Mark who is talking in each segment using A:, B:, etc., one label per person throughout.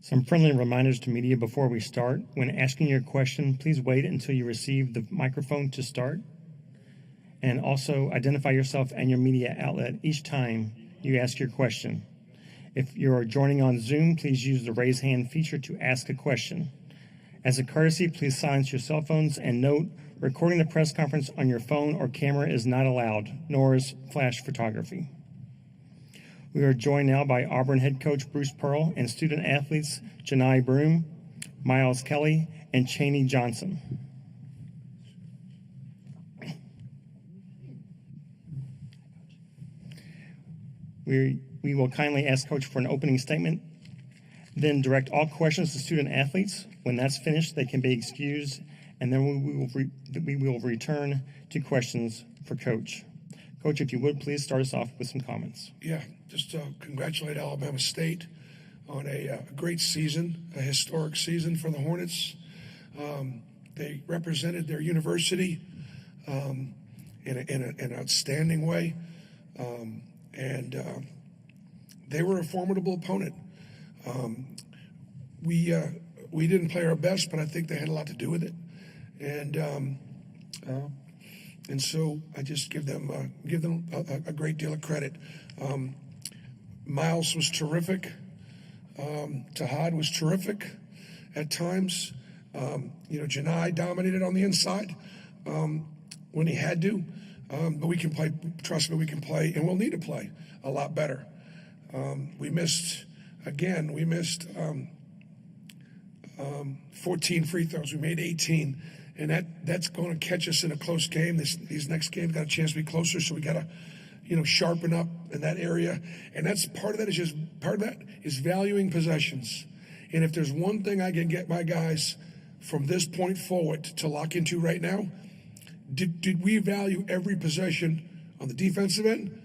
A: Some friendly reminders to media before we start. When asking your question, please wait until you receive the microphone to start. And also identify yourself and your media outlet each time you ask your question. If you are joining on Zoom, please use the raise hand feature to ask a question. As a courtesy, please silence your cell phones, and note, recording the press conference on your phone or camera is not allowed, nor is flash photography. We are joined now by Auburn head coach Bruce Pearl and student athletes Janai Broom, Miles Kelly, and Cheney Johnson. We will kindly ask Coach for an opening statement, then direct all questions to student athletes. When that's finished, they can be excused, and then we will return to questions for Coach. Coach, if you would, please start us off with some comments.
B: Yeah, just congratulate Alabama State on a great season, a historic season for the Hornets. They represented their university in an outstanding way, and they were a formidable opponent. We didn't play our best, but I think they had a lot to do with it, and so I just give them a great deal of credit. Miles was terrific. Tahad was terrific at times. Janai dominated on the inside when he had to. But we can play, trust me, we can play, and we'll need to play a lot better. We missed 14 free throws. We made 18. And that's going to catch us in a close game. These next games got a chance to be closer, so we got to, sharpen up in that area. And that's part of that is valuing possessions. And if there's one thing I can get my guys from this point forward to lock into right now, did we value every possession on the defensive end?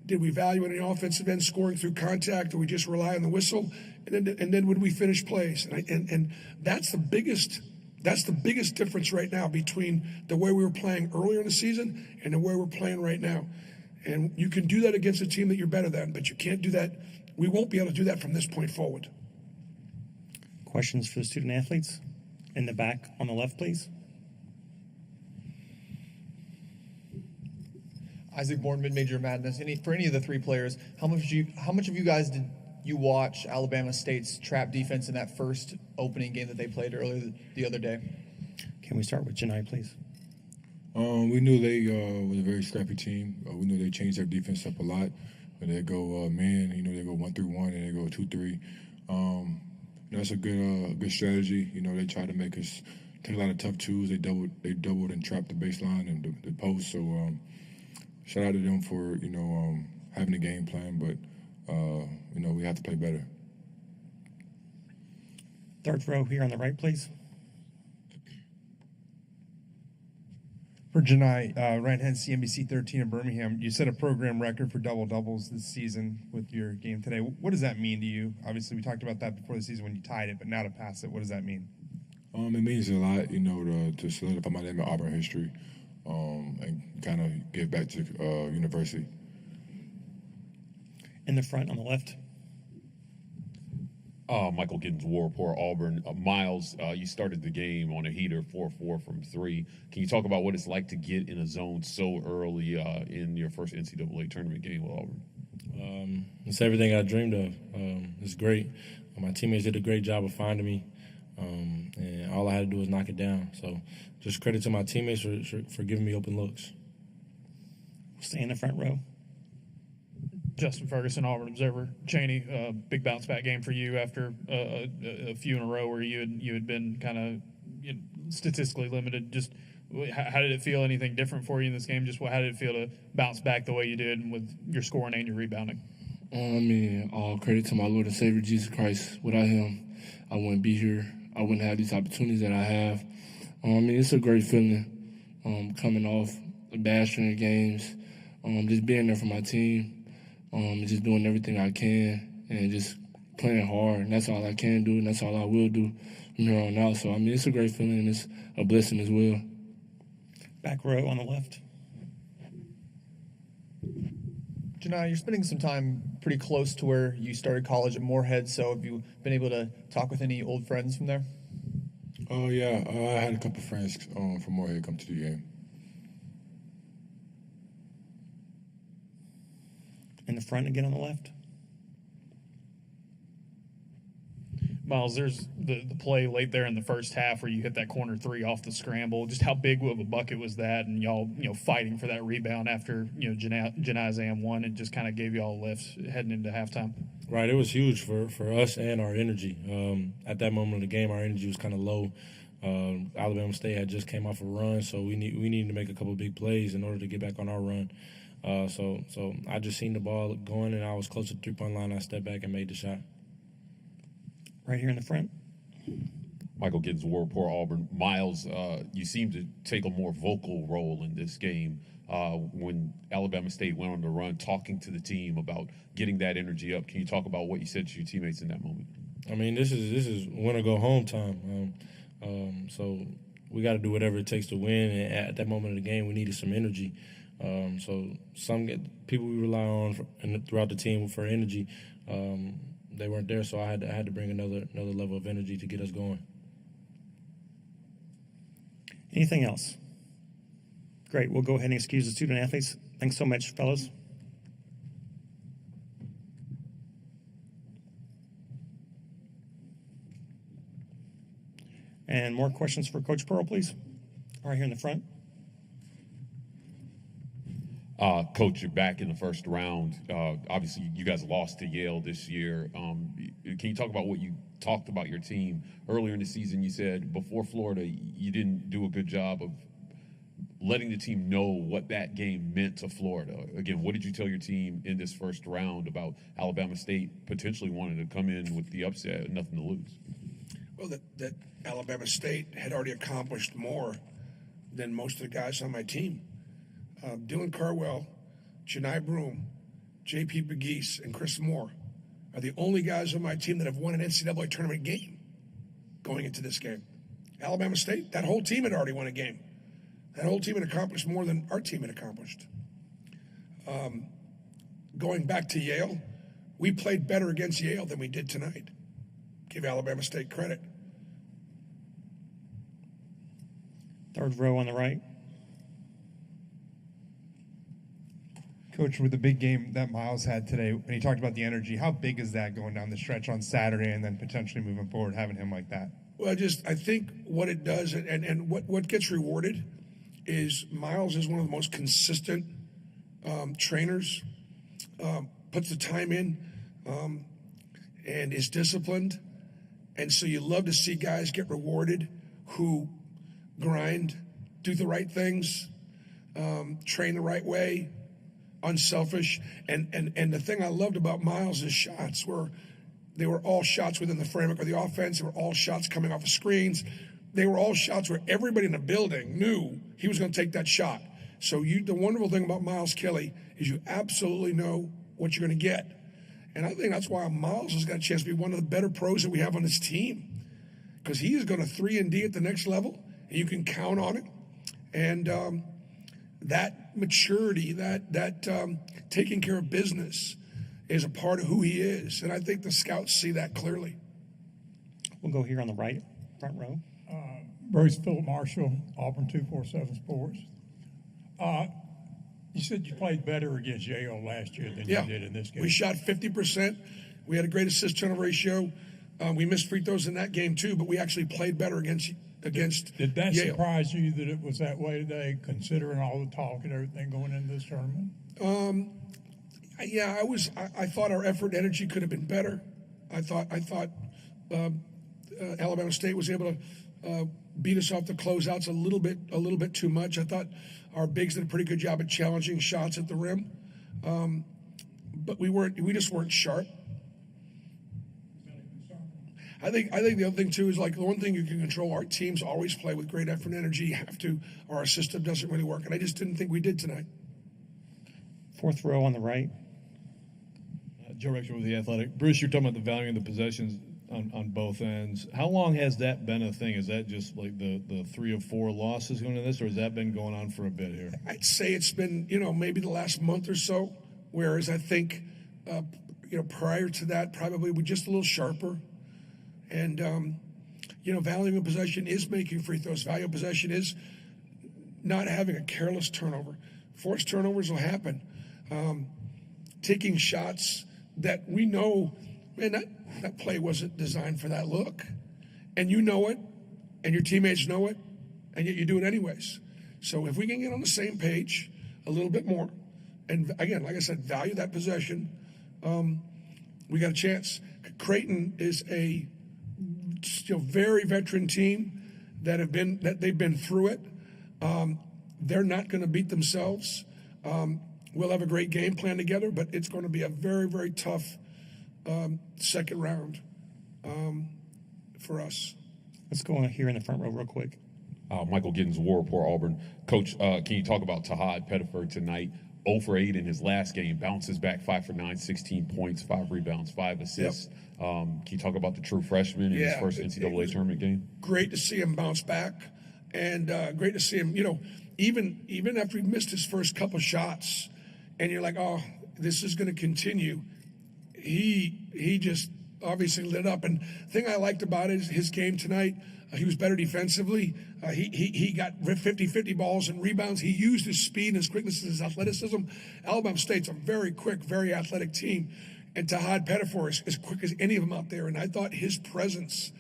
B: Did we value it on the offensive end, scoring through contact, or we just rely on the whistle? And then would we finish plays? And that's the biggest. That's the biggest difference right now between the way we were playing earlier in the season and the way we're playing right now. And you can do that against a team that you're better than, but you can't do that. We won't be able to do that from this point forward.
A: Questions for the student athletes? In the back on the left, please.
C: Isaac Bourne, Mid-Major Madness. For any of the three players, how much of you guys did you watch Alabama State's trap defense in that first opening game that they played earlier the other day?
A: Can we start with Janai, please?
D: We knew they was a very scrappy team. We knew they changed their defense up a lot. They go man, they go 1-3-1 and they go 2-3. That's a good strategy. They try to make us take a lot of tough twos. They doubled and trapped the baseline and the post. So shout out to them for having a game plan, but we have to play better.
A: Third row here on the right, please.
E: For Janai, right-hand CNBC 13 in Birmingham, you set a program record for double-doubles this season with your game today. What does that mean to you? Obviously, we talked about that before the season when you tied it, but now to pass it, what does that mean?
D: It means a lot, to solidify my name in Auburn history and kind of give back to university.
A: In the front on the left.
F: Michael Giddens, War Report, Auburn. Miles, you started the game on a heater, 4-4 from 3. Can you talk about what it's like to get in a zone so early in your first NCAA tournament game with Auburn?
G: It's everything I dreamed of. It's great. My teammates did a great job of finding me, and all I had to do was knock it down. So just credit to my teammates for giving me open looks.
A: Stay in the front row.
H: Justin Ferguson, Auburn Observer. Cheney, big bounce back game for you after a few in a row where you had been kind of statistically limited. Just how did it feel? Anything different for you in this game? Just how did it feel to bounce back the way you did with your scoring and your rebounding?
G: All credit to my Lord and Savior Jesus Christ. Without him, I wouldn't be here. I wouldn't have these opportunities that I have. It's a great feeling coming off the bad string of games, just being there for my team. Just doing everything I can and just playing hard. And that's all I can do, and that's all I will do from here on out. So, it's a great feeling, and it's a blessing as well.
A: Back row on the left.
C: Janai, you're spending some time pretty close to where you started college at Moorhead, so have you been able to talk with any old friends from there?
D: Oh yeah, I had a couple friends from Moorhead come to the game.
A: In the front again on the left.
H: Miles, there's the play late there in the first half where you hit that corner three off the scramble. Just how big of a bucket was that? And y'all, fighting for that rebound after, Janai Zam won, and just kind of gave y'all a lift heading into halftime.
I: Right, it was huge for us and our energy. At that moment of the game, our energy was kind of low. Alabama State had just came off a run, so we needed to make a couple big plays in order to get back on our run. So I just seen the ball going, and I was close to the three-point line. I stepped back and made the shot.
A: Right here in the front.
F: Michael Giddens, War Report, Auburn. Miles, you seem to take a more vocal role in this game when Alabama State went on the run, talking to the team about getting that energy up. Can you talk about what you said to your teammates in that moment?
I: I mean, this is win or go home time. So we got to do whatever it takes to win. And at that moment of the game, we needed some energy. So some people we rely on throughout the team for energy, they weren't there. So I had to bring another level of energy to get us going.
A: Anything else? Great. We'll go ahead and excuse the student athletes. Thanks so much, fellows. And more questions for Coach Pearl, please. Right here in the front.
F: Coach, you're back in the first round. Obviously, you guys lost to Yale this year. Can you talk about what you talked about your team earlier in the season? You said before Florida, you didn't do a good job of letting the team know what that game meant to Florida. Again, what did you tell your team in this first round about Alabama State potentially wanting to come in with the upset and nothing to lose?
B: Well, that Alabama State had already accomplished more than most of the guys on my team. Dylan Carwell, Chennai Broom, J.P. Begees, and Chris Moore are the only guys on my team that have won an NCAA tournament game going into this game. Alabama State, that whole team had already won a game. That whole team had accomplished more than our team had accomplished. Going back to Yale, we played better against Yale than we did tonight. Give Alabama State credit.
A: Third row on the right.
E: Coach, with the big game that Miles had today, when he talked about the energy, how big is that going down the stretch on Saturday and then potentially moving forward, having him like that?
B: Well, I think what it does and what gets rewarded is Miles is one of the most consistent trainers, puts the time in, and is disciplined. And so you love to see guys get rewarded who grind, do the right things, train the right way, unselfish. And the thing I loved about Miles' shots they were all shots within the framework of the offense. They were all shots coming off of screens. They were all shots where everybody in the building knew he was going to take that shot. So the wonderful thing about Miles Kelly is you absolutely know what you're going to get. And I think that's why Miles has got a chance to be one of the better pros that we have on this team, because he is going to 3-and-D at the next level, and you can count on it. And that maturity, that taking care of business is a part of who he is. And I think the scouts see that clearly.
A: We'll go here on the right, front row.
J: Bruce Philip Marshall, Auburn 247 Sports. You said you played better against Yale last year than you did in this game.
B: We shot 50%. We had a great assist-turnover ratio. We missed free throws in that game too, but we actually played better against
J: Did that
B: Yale.
J: surprise you that it was that way today, considering all the talk and everything going into this tournament?
B: Yeah, I thought our effort and energy could have been better. I thought Alabama State was able to beat us off the closeouts a little bit too much. I thought our bigs did a pretty good job at challenging shots at the rim, but we just weren't sharp. I think the other thing too is, like, the one thing you can control. Our teams always play with great effort and energy. You have to, or our system doesn't really work, and I just didn't think we did tonight.
A: Fourth row on the right.
K: Joe Rexford with The Athletic. Bruce, you're talking about the value of the possessions on both ends. How long has that been a thing? Is that just like the 3 or 4 losses going into this, or has that been going on for a bit here?
B: I'd say it's been, maybe the last month or so. Whereas I think, prior to that, probably we're just a little sharper. And, valuing possession is making free throws. Valuing possession is not having a careless turnover. Forced turnovers will happen. Taking shots that we know, man, that play wasn't designed for that look. And you know it, and your teammates know it, and yet you do it anyways. So if we can get on the same page a little bit more, and again, like I said, value that possession, we got a chance. Creighton is a very veteran team that they've been through it. They're not going to beat themselves. We'll have a great game plan together, but it's going to be a very, very tough second round for us.
A: Let's go on here in the front row real quick.
F: Michael Giddens, War Report, Auburn. Coach, can you talk about Tahad Pettiford tonight? 0 for 8 in his last game, bounces back 5 for 9, 16 points, 5 rebounds, 5 assists. Yep. Can you talk about the true freshman in his first NCAA tournament game?
B: Great to see him bounce back, and great to see him, even after he missed his first couple shots, and you're like, oh, this is going to continue. He just obviously lit up. And the thing I liked about it is his game tonight, he was better defensively. He got 50-50 balls and rebounds. He used his speed and his quickness and his athleticism. Alabama State's a very quick, very athletic team. And Tahad Pettiford is as quick as any of them out there. And I thought his presence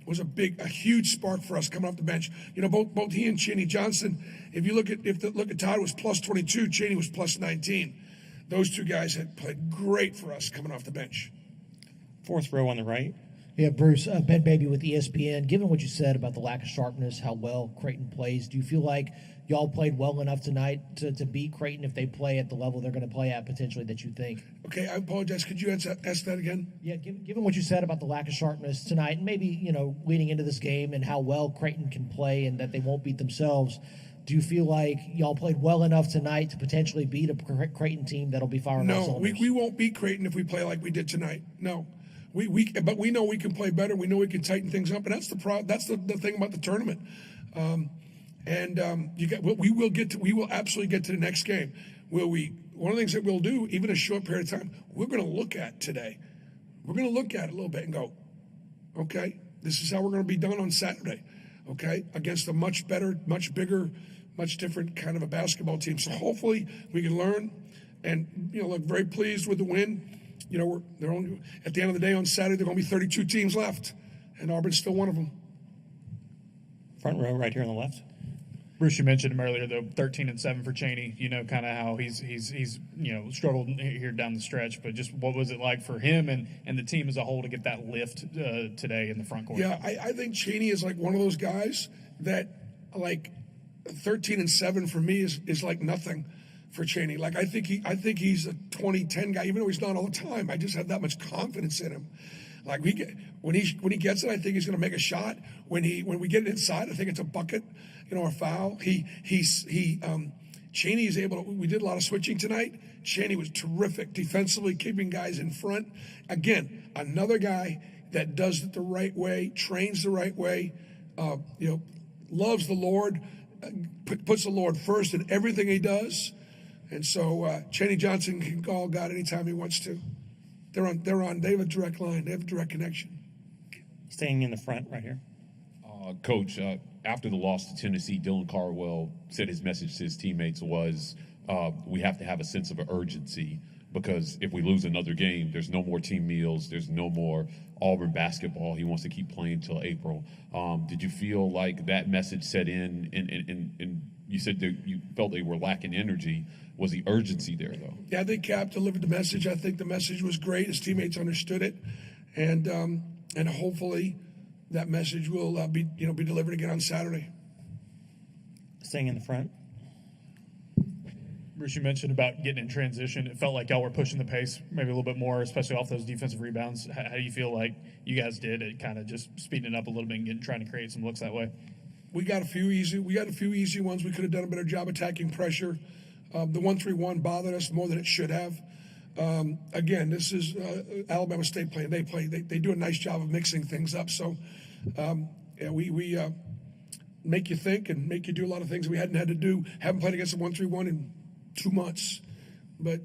B: was a huge spark for us coming off the bench. Both he and Cheney Johnson, if you look at Todd was plus 22, Cheney was plus 19. Those two guys had played great for us coming off the bench.
A: Fourth row on the right.
L: Yeah, Bruce, Ben Baby with ESPN. Given what you said about the lack of sharpness, how well Creighton plays, do you feel like y'all played well enough tonight to beat Creighton if they play at the level they're going to play at potentially that you think?
B: Okay, I apologize. Could you ask that again?
L: Yeah, given what you said about the lack of sharpness tonight, and maybe, leading into this game and how well Creighton can play and that they won't beat themselves, do you feel like y'all played well enough tonight to potentially beat a Creighton team that'll be firing on cylinders?
B: No, we won't beat Creighton if we play like we did tonight. No. But we know we can play better. We know we can tighten things up, and that's the thing about the tournament. We will absolutely get to the next game. One of the things that we'll do, even a short period of time, we're going to look at today. We're going to look at it a little bit and go, okay, this is how we're going to be done on Saturday. Okay, against a much better, much bigger, much different kind of a basketball team. So hopefully we can learn, and look very pleased with the win. They're only, at the end of the day on Saturday, there are going to be 32 teams left, and Auburn's still one of them.
A: Front row right here on the left.
H: Bruce, you mentioned him earlier, though, 13-7 for Cheney. Kind of how he's struggled here down the stretch, but just what was it like for him and the team as a whole to get that lift today in the front court?
B: Yeah, I think Cheney is like one of those guys that, like, 13-7 for me is like nothing for Cheney. Like, I think he's a 20-10 guy, even though he's not all the time. I just have that much confidence in him. Like, when he gets it, I think he's going to make a shot. When we get it inside, I think it's a bucket, or a foul. Cheney is able to. We did a lot of switching tonight. Cheney was terrific defensively, keeping guys in front. Again, another guy that does it the right way, trains the right way. Loves the Lord, puts the Lord first in everything he does. And so Cheney Johnson can call God anytime he wants to. They have a direct line. They have a direct connection.
A: Staying in the front right here.
F: Coach, after the loss to Tennessee, Dylan Cardwell said his message to his teammates was, we have to have a sense of urgency, because if we lose another game, there's no more team meals, there's no more Auburn basketball. He wants to keep playing till April. Did you feel like that message set in, and you said that you felt they were lacking energy? Was the urgency there, though?
B: Yeah, I think Cap delivered the message. I think the message was great. His teammates understood it, and hopefully that message will be delivered again on Saturday.
A: Staying in the front.
H: Bruce, you mentioned about getting in transition. It felt like y'all were pushing the pace maybe a little bit more, especially off those defensive rebounds. How do you feel like you guys did it, kind of just speeding it up a little bit and trying to create some looks that way?
B: We got a few easy ones. We could have done a better job attacking pressure. The 1-3-1 bothered us more than it should have. Again, this is Alabama State playing. They do a nice job of mixing things up. So, we make you think and make you do a lot of things we hadn't had to do. Haven't played against a 1-3-1 in 2 months, but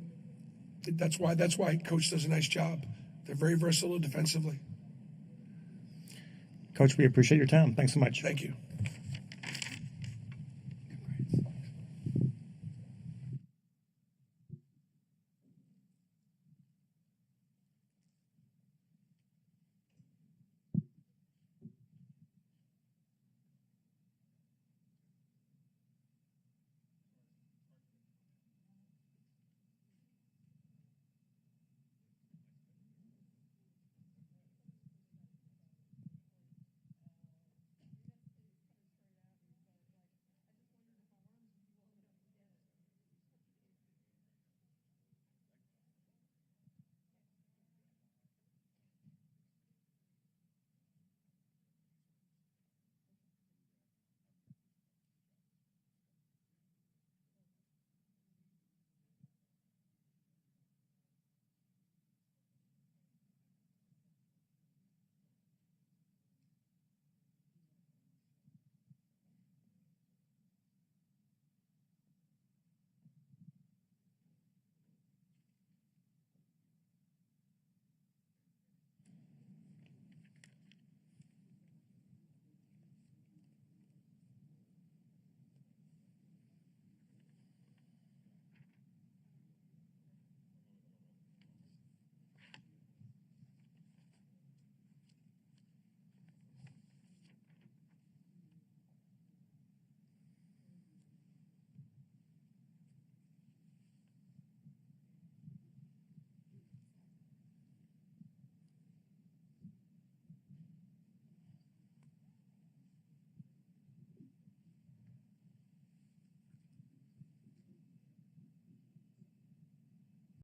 B: That's why Coach does a nice job. They're very versatile defensively.
A: Coach, we appreciate your time. Thanks so much.
B: Thank you.